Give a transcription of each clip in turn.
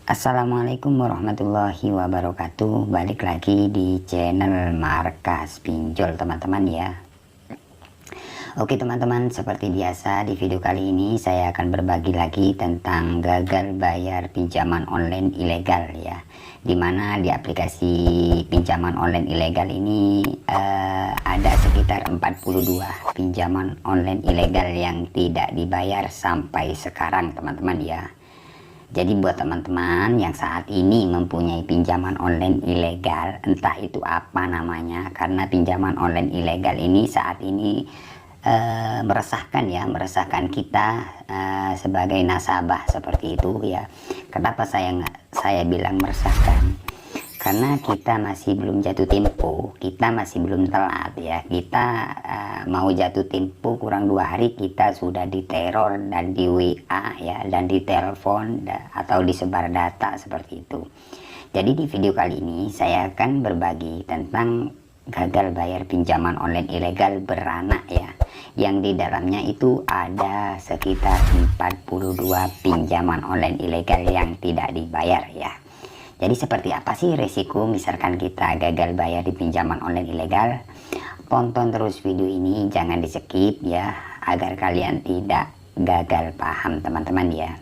Assalamualaikum warahmatullahi wabarakatuh. Balik lagi di channel Markas Pinjol teman-teman ya. Oke teman-teman, seperti biasa di video kali ini saya akan berbagi lagi tentang gagal bayar pinjaman online ilegal ya. Dimana di aplikasi pinjaman online ilegal ini ada sekitar 42 pinjaman online ilegal yang tidak dibayar sampai sekarang teman-teman ya. Jadi buat teman-teman yang saat ini mempunyai pinjaman online ilegal, entah itu apa namanya, karena pinjaman online ilegal ini saat ini meresahkan ya, meresahkan kita sebagai nasabah seperti itu ya. Kenapa saya bilang meresahkan? Karena kita masih belum jatuh tempo, kita masih belum telat ya. Kita mau jatuh tempo kurang 2 hari kita sudah diteror dan di WA ya, dan ditelepon atau disebar data seperti itu. Jadi di video kali ini saya akan berbagi tentang gagal bayar pinjaman online ilegal beranak ya, yang di dalamnya itu ada sekitar 42 pinjaman online ilegal yang tidak dibayar ya. Jadi seperti apa sih resiko misalkan kita gagal bayar di pinjaman online ilegal? Tonton terus video ini, jangan di skip ya, agar kalian tidak gagal paham teman-teman ya.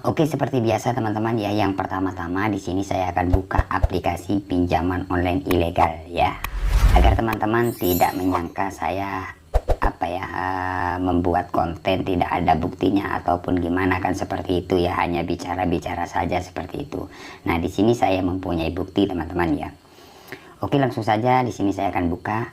Oke, seperti biasa teman-teman ya, yang pertama-tama di sini saya akan buka aplikasi pinjaman online ilegal ya, agar teman-teman tidak menyangka saya membuat konten tidak ada buktinya ataupun gimana, kan seperti itu ya, hanya bicara-bicara saja seperti itu. Nah, di sini saya mempunyai bukti teman-teman ya. Oke, langsung saja di sini saya akan buka.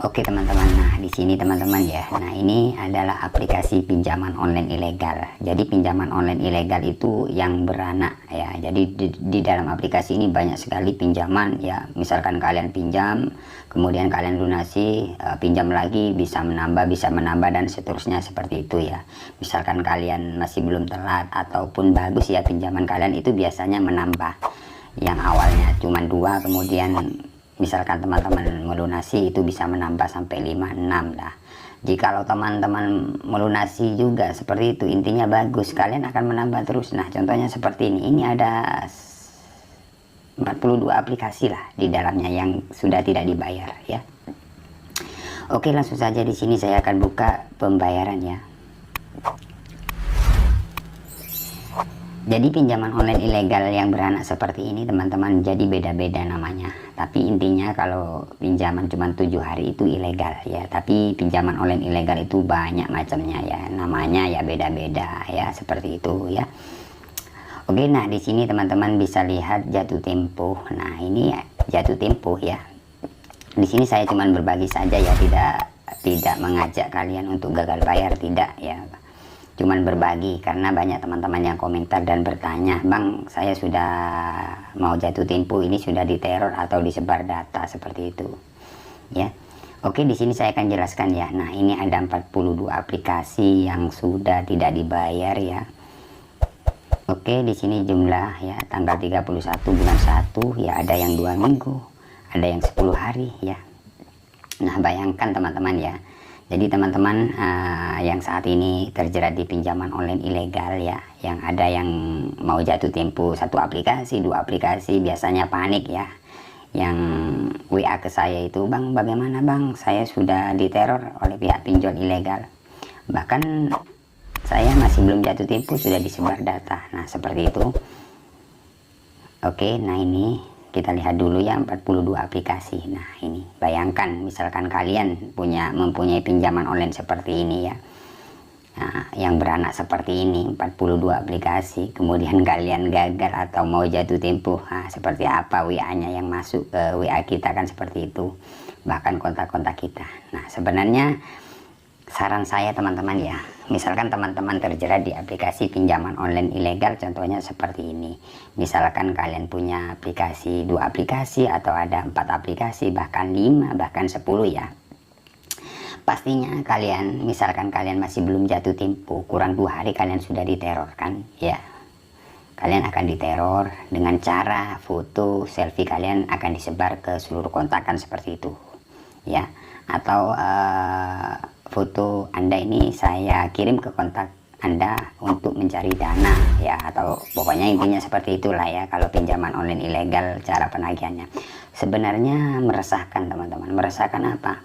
Oke teman-teman, nah di sini teman-teman ya. Nah, ini adalah aplikasi pinjaman online ilegal. Jadi pinjaman online ilegal itu yang beranak ya. Jadi di dalam aplikasi ini banyak sekali pinjaman ya. Misalkan kalian pinjam, kemudian kalian lunasi, pinjam lagi, bisa menambah dan seterusnya seperti itu ya. Misalkan kalian masih belum telat ataupun bagus ya pinjaman kalian, itu biasanya menambah. Yang awalnya cuma 2, kemudian misalkan teman-teman melunasi itu bisa menambah sampai 5-6 lah. Jikalau teman-teman melunasi juga seperti itu, intinya bagus, kalian akan menambah terus. Nah, contohnya seperti ini. Ini ada 42 aplikasi lah di dalamnya yang sudah tidak dibayar ya. Oke, langsung saja di sini saya akan buka pembayaran ya. Jadi pinjaman online ilegal yang beranak seperti ini teman-teman, jadi beda-beda namanya. Tapi intinya kalau pinjaman cuma 7 hari itu ilegal ya. Tapi pinjaman online ilegal itu banyak macamnya ya. Namanya ya beda-beda ya, seperti itu ya. Oke, nah di sini teman-teman bisa lihat jatuh tempo. Nah, ini jatuh tempo ya. Di sini saya cuma berbagi saja ya, tidak mengajak kalian untuk gagal bayar, tidak ya. Cuman berbagi karena banyak teman-teman yang komentar dan bertanya, "Bang, saya sudah mau jatuh tempo, ini sudah diteror atau disebar data," seperti itu. Ya. Oke, di sini saya akan jelaskan ya. Nah, ini ada 42 aplikasi yang sudah tidak dibayar ya. Oke, di sini jumlah ya, tanggal 31 bulan 1 ya, ada yang 2 minggu, ada yang 10 hari ya. Nah, bayangkan teman-teman ya. Jadi teman-teman yang saat ini terjerat di pinjaman online ilegal ya, yang ada yang mau jatuh tempo 1 aplikasi, 2 aplikasi, biasanya panik ya. Yang WA ke saya itu, "Bang, bagaimana Bang? Saya sudah diteror oleh pihak pinjol ilegal. Bahkan saya masih belum jatuh tempo sudah disebar data." Nah, seperti itu. Oke, nah ini kita lihat dulu ya 42 aplikasi. Nah ini bayangkan misalkan kalian mempunyai pinjaman online seperti ini ya, nah, yang beranak seperti ini 42 aplikasi, kemudian kalian gagal atau mau jatuh tempo, nah, seperti apa WA-nya yang masuk ke WA kita kan seperti itu, bahkan kontak-kontak kita. Nah sebenarnya saran saya teman-teman ya, misalkan teman-teman terjerat di aplikasi pinjaman online ilegal, contohnya seperti ini. Misalkan kalian punya aplikasi, 2 aplikasi atau ada 4 aplikasi, bahkan 5, bahkan 10 ya. Pastinya kalian, misalkan kalian masih belum jatuh tempo, kurang 2 hari kalian sudah diteror kan ya. Kalian akan diteror dengan cara foto selfie kalian akan disebar ke seluruh kontakan seperti itu ya, atau foto Anda ini saya kirim ke kontak Anda untuk mencari dana ya, atau pokoknya intinya seperti itulah ya. Kalau pinjaman online ilegal cara penagihannya sebenarnya meresahkan teman-teman. Meresahkan apa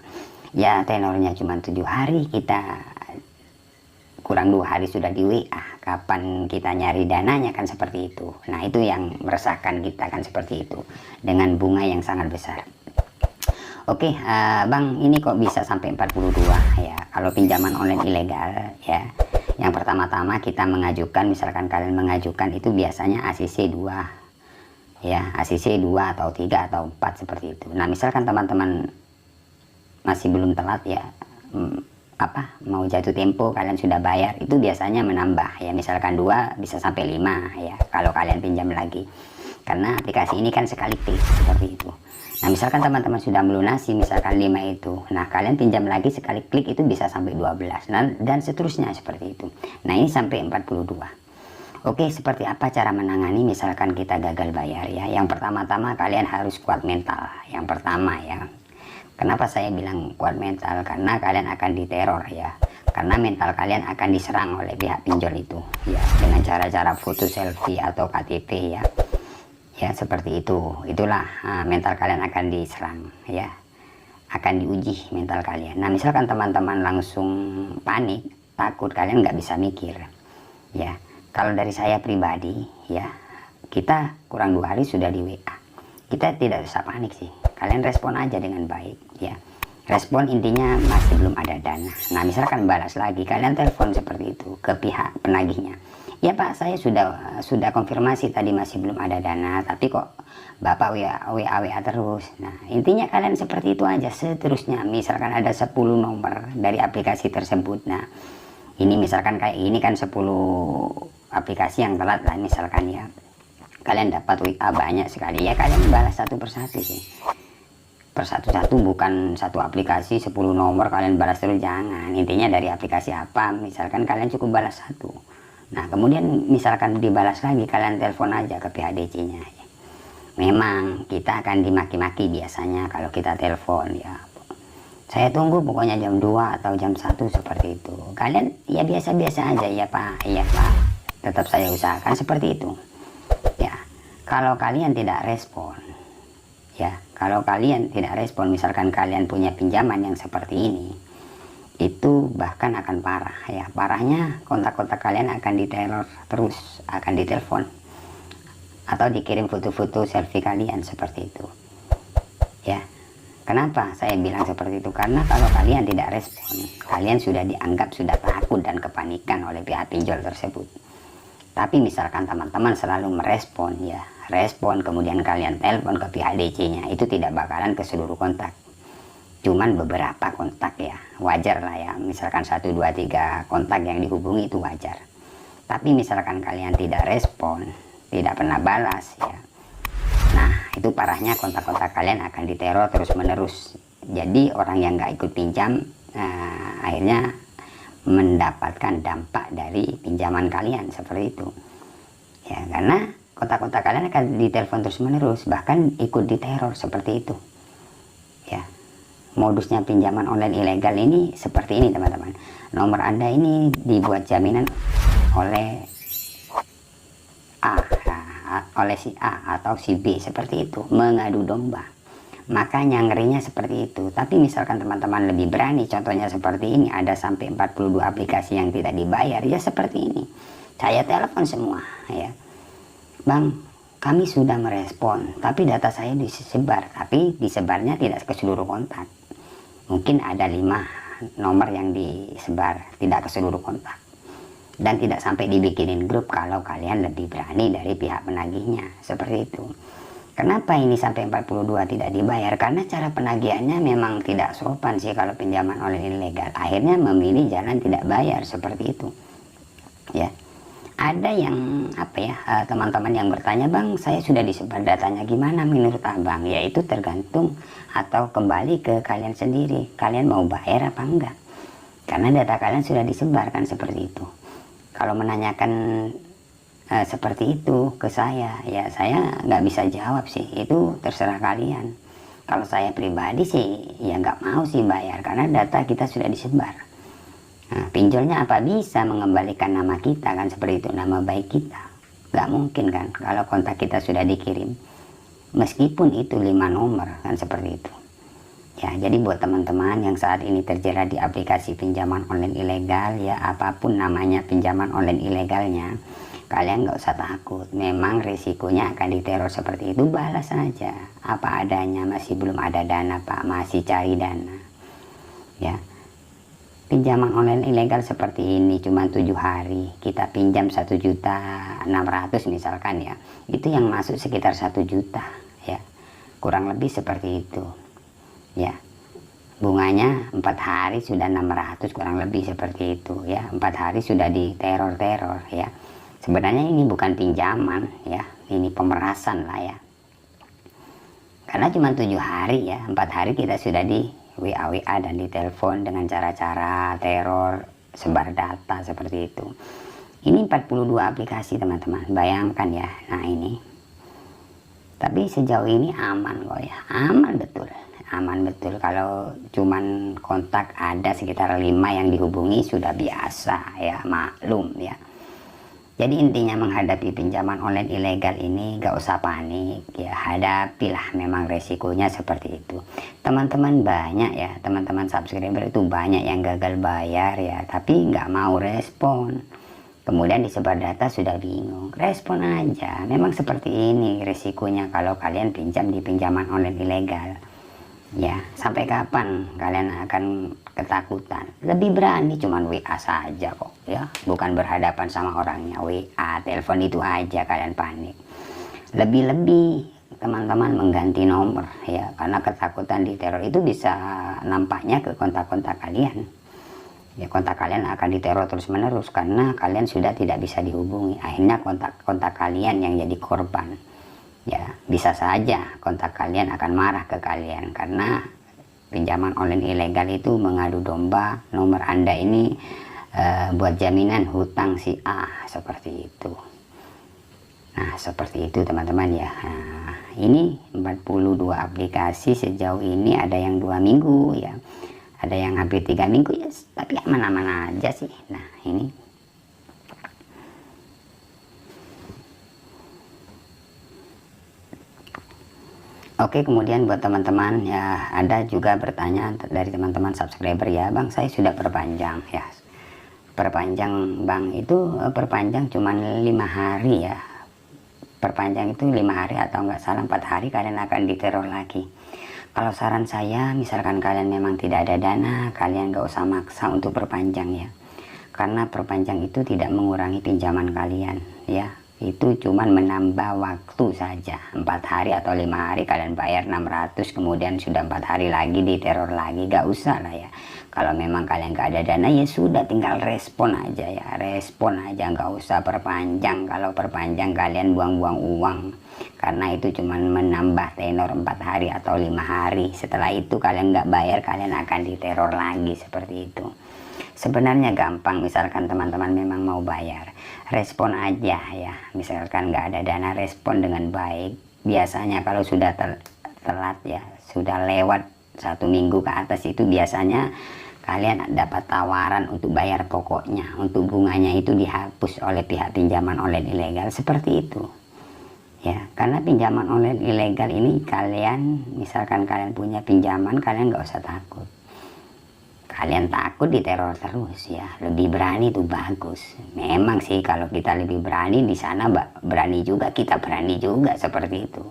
ya, tenornya cuma 7 hari, kita kurang 2 hari sudah di WA, kapan kita nyari dananya kan seperti itu. Nah itu yang meresahkan kita kan seperti itu, dengan bunga yang sangat besar. Oke, Bang, ini kok bisa sampai 42 ya kalau pinjaman online ilegal ya. Yang pertama-tama kita mengajukan, misalkan kalian mengajukan itu biasanya ACC 2 ya, ACC 2 atau 3 atau 4 seperti itu. Nah misalkan teman-teman masih belum telat ya, mau jatuh tempo, kalian sudah bayar, itu biasanya menambah ya, misalkan 2 bisa sampai 5 ya kalau kalian pinjam lagi, karena aplikasi ini kan sekali klik seperti itu. Nah misalkan teman-teman sudah melunasi misalkan 5 itu, nah kalian pinjam lagi sekali klik itu bisa sampai 12 dan seterusnya seperti itu. Nah ini sampai 42. Oke, seperti apa cara menangani misalkan kita gagal bayar ya. Yang pertama-tama kalian harus kuat mental. Yang pertama ya, kenapa saya bilang kuat mental, karena kalian akan diteror ya, karena mental kalian akan diserang oleh pihak pinjol itu ya, dengan cara-cara foto selfie atau KTP ya seperti itu. Itulah mental kalian akan diserang ya, akan diuji mental kalian. Nah misalkan teman-teman langsung panik, takut, kalian nggak bisa mikir ya. Kalau dari saya pribadi ya, kita kurang 2 hari sudah di WA, kita tidak usah panik sih, kalian respon aja dengan baik ya. Respon intinya masih belum ada dana. Nah misalkan balas lagi, kalian telepon seperti itu ke pihak penagihnya. Ya Pak, saya sudah konfirmasi tadi masih belum ada dana, tapi kok Bapak WA terus. Nah intinya kalian seperti itu aja seterusnya. Misalkan ada 10 nomor dari aplikasi tersebut, nah ini misalkan kayak ini kan 10 aplikasi yang telat lah misalkan ya, kalian dapat WA banyak sekali ya, kalian balas satu persatu sih, persatu-satu, bukan satu aplikasi 10 nomor kalian balas terus, jangan. Intinya dari aplikasi apa misalkan kalian cukup balas satu. Nah kemudian misalkan dibalas lagi, kalian telepon aja ke pihak DC nya. Memang kita akan dimaki-maki biasanya kalau kita telepon ya, saya tunggu pokoknya jam 2 atau jam 1 seperti itu. Kalian ya biasa-biasa aja, ya Pak, iya Pak, tetap saya usahakan seperti itu ya. Kalau kalian tidak respon ya, kalau kalian tidak respon, misalkan kalian punya pinjaman yang seperti ini, itu bahkan akan parah ya. Parahnya kontak-kontak kalian akan diteror terus, akan ditelepon atau dikirim foto-foto selfie kalian seperti itu ya. Kenapa saya bilang seperti itu? Karena kalau kalian tidak respon, kalian sudah dianggap sudah takut dan kepanikan oleh pihak pinjol tersebut. Tapi misalkan teman-teman selalu merespon ya, respon kemudian kalian telepon ke pihak DC-nya, itu tidak bakalan ke seluruh kontak, cuman beberapa kontak ya, wajar lah ya. Misalkan 1, 2, 3 kontak yang dihubungi itu wajar. Tapi misalkan kalian tidak respon, tidak pernah balas ya, nah itu parahnya kontak-kontak kalian akan diteror terus menerus. Jadi orang yang nggak ikut pinjam akhirnya mendapatkan dampak dari pinjaman kalian seperti itu ya, karena kontak-kontak kalian akan ditelepon terus menerus, bahkan ikut diteror seperti itu ya. Modusnya pinjaman online ilegal ini seperti ini teman-teman. Nomor Anda ini dibuat jaminan oleh oleh si A atau si B seperti itu, mengadu domba. Makanya ngerinya seperti itu. Tapi misalkan teman-teman lebih berani, contohnya seperti ini, ada sampai 42 aplikasi yang tidak dibayar ya, seperti ini saya telepon semua ya, Bang, kami sudah merespon, tapi data saya disebar, tapi disebarnya tidak ke seluruh kontak. Mungkin ada 5 nomor yang disebar, tidak ke seluruh kontak. Dan tidak sampai dibikinin grup kalau kalian lebih berani dari pihak penagihnya, seperti itu. Kenapa ini sampai 42 tidak dibayar? Karena cara penagihannya memang tidak sopan sih kalau pinjaman online ilegal. Akhirnya memilih jalan tidak bayar, seperti itu. Ya. Ada yang teman-teman yang bertanya, bang, saya sudah disebar datanya, gimana menurut abang? Ya itu tergantung atau kembali ke kalian sendiri, kalian mau bayar apa enggak, karena data kalian sudah disebarkan, seperti itu. Kalau menanyakan seperti itu ke saya, ya saya nggak bisa jawab sih, itu terserah kalian. Kalau saya pribadi sih ya nggak mau sih bayar, karena data kita sudah disebar. Nah, pinjolnya apa bisa mengembalikan nama kita kan, seperti itu, nama baik kita. Nggak mungkin kan kalau kontak kita sudah dikirim, meskipun itu 5 nomor kan, seperti itu. Ya, jadi buat teman-teman yang saat ini terjerat di aplikasi pinjaman online ilegal, ya apapun namanya pinjaman online ilegalnya, kalian nggak usah takut. Memang risikonya akan diteror seperti itu, balas saja apa adanya. Masih belum ada dana pak, masih cari dana. Ya, pinjaman online ilegal seperti ini cuma 7 hari kita pinjam 1.600.000 misalkan ya, itu yang masuk sekitar 1 juta ya, kurang lebih seperti itu ya. Bunganya 4 hari sudah 600 kurang lebih seperti itu ya, 4 hari sudah diteror-teror ya. Sebenarnya ini bukan pinjaman ya, ini pemerasan lah ya, karena cuma 7 hari ya, 4 hari kita sudah di WA dan ditelepon dengan cara-cara teror, sebar data seperti itu. Ini 42 aplikasi teman-teman, bayangkan ya. Nah ini, tapi sejauh ini aman kok ya, aman betul. Kalau cuman kontak ada sekitar 5 yang dihubungi sudah biasa ya, maklum ya. Jadi intinya menghadapi pinjaman online ilegal ini gak usah panik ya, hadapilah, memang resikonya seperti itu. Teman-teman banyak ya, teman-teman subscriber itu banyak yang gagal bayar ya, tapi nggak mau respon. Kemudian disebar data sudah bingung, respon aja. Memang seperti ini resikonya kalau kalian pinjam di pinjaman online ilegal. Ya, sampai kapan kalian akan ketakutan? Lebih berani cuman WA saja kok ya, bukan berhadapan sama orangnya. WA, telepon itu aja kalian panik. Lebih-lebih teman-teman mengganti nomor ya, karena ketakutan diteror itu bisa nampaknya ke kontak-kontak kalian ya. Kontak kalian akan diteror terus menerus karena kalian sudah tidak bisa dihubungi. Akhirnya kontak-kontak kalian yang jadi korban ya. Bisa saja kontak kalian akan marah ke kalian, karena pinjaman online ilegal itu mengadu domba nomor Anda ini buat jaminan hutang si A, seperti itu. Nah seperti itu teman-teman ya. Nah, ini 42 aplikasi sejauh ini, ada yang 2 minggu ya, ada yang hampir 3 minggu ya, tapi aman-aman aja sih. Nah ini oke, kemudian buat teman-teman ya, ada juga bertanya dari teman-teman subscriber ya, bang saya sudah perpanjang ya. Perpanjang bang, itu perpanjang cuman 5 hari ya. Perpanjang itu 5 hari atau enggak salah 4 hari kalian akan diteror lagi. Kalau saran saya, misalkan kalian memang tidak ada dana, kalian nggak usah maksa untuk perpanjang ya, karena perpanjang itu tidak mengurangi pinjaman kalian ya. Itu cuman menambah waktu saja, 4 hari atau 5 hari kalian bayar 600, kemudian sudah 4 hari lagi diteror lagi. Gak usah lah ya. Kalau memang kalian gak ada dana ya sudah, tinggal respon aja ya, respon aja, gak usah perpanjang. Kalau perpanjang kalian buang-buang uang, karena itu cuman menambah tenor 4 hari atau 5 hari. Setelah itu kalian gak bayar, kalian akan diteror lagi, seperti itu. Sebenarnya gampang, misalkan teman-teman memang mau bayar, respon aja ya. Misalkan nggak ada dana, respon dengan baik. Biasanya kalau sudah telat ya, sudah lewat 1 minggu ke atas, itu biasanya kalian dapat tawaran untuk bayar pokoknya, untuk bunganya itu dihapus oleh pihak pinjaman online ilegal, seperti itu ya. Karena pinjaman online ilegal ini, kalian misalkan kalian punya pinjaman, kalian nggak usah takut. kalian takut diteror terus ya. Lebih berani itu bagus. Memang sih kalau kita lebih berani di sana berani juga, kita berani juga seperti itu.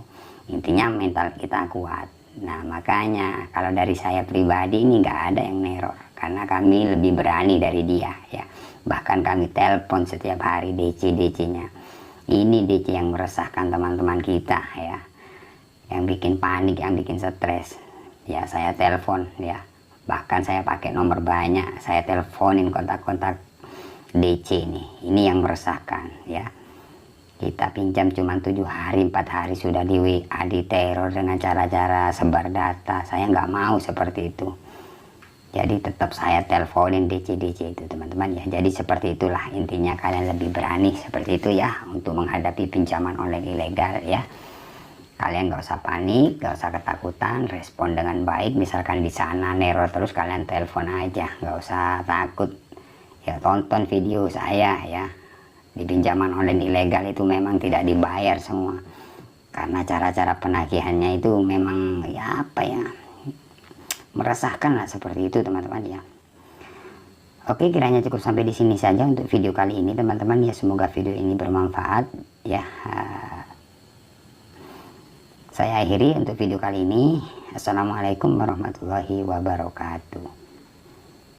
Intinya mental kita kuat. Nah makanya kalau dari saya pribadi ini nggak ada yang neror, karena kami lebih berani dari dia ya. Bahkan kami telepon setiap hari DC-nya. Ini DC yang meresahkan teman-teman kita ya, yang bikin panik, yang bikin stres ya, saya telepon ya. Bahkan saya pakai nomor banyak, saya teleponin kontak-kontak DC nih. Ini yang meresahkan ya. Kita pinjam cuma 7 hari, 4 hari sudah di WA, di teror dengan cara-cara sebar data. Saya nggak mau seperti itu. Jadi tetap saya teleponin DC itu teman-teman ya. Jadi seperti itulah intinya, kalian lebih berani seperti itu ya untuk menghadapi pinjaman online ilegal ya. Kalian nggak usah panik, nggak usah ketakutan, respon dengan baik. Misalkan di sana neror terus, kalian telepon aja, nggak usah takut ya. Tonton video saya ya. Di pinjaman online ilegal itu memang tidak dibayar semua, karena cara-cara penagihannya itu memang ya apa ya, meresahkan lah seperti itu teman-teman ya. Oke, kiranya cukup sampai di sini saja untuk video kali ini teman-teman ya. Semoga video ini bermanfaat ya. Saya akhiri untuk video kali ini. Assalamualaikum warahmatullahi wabarakatuh.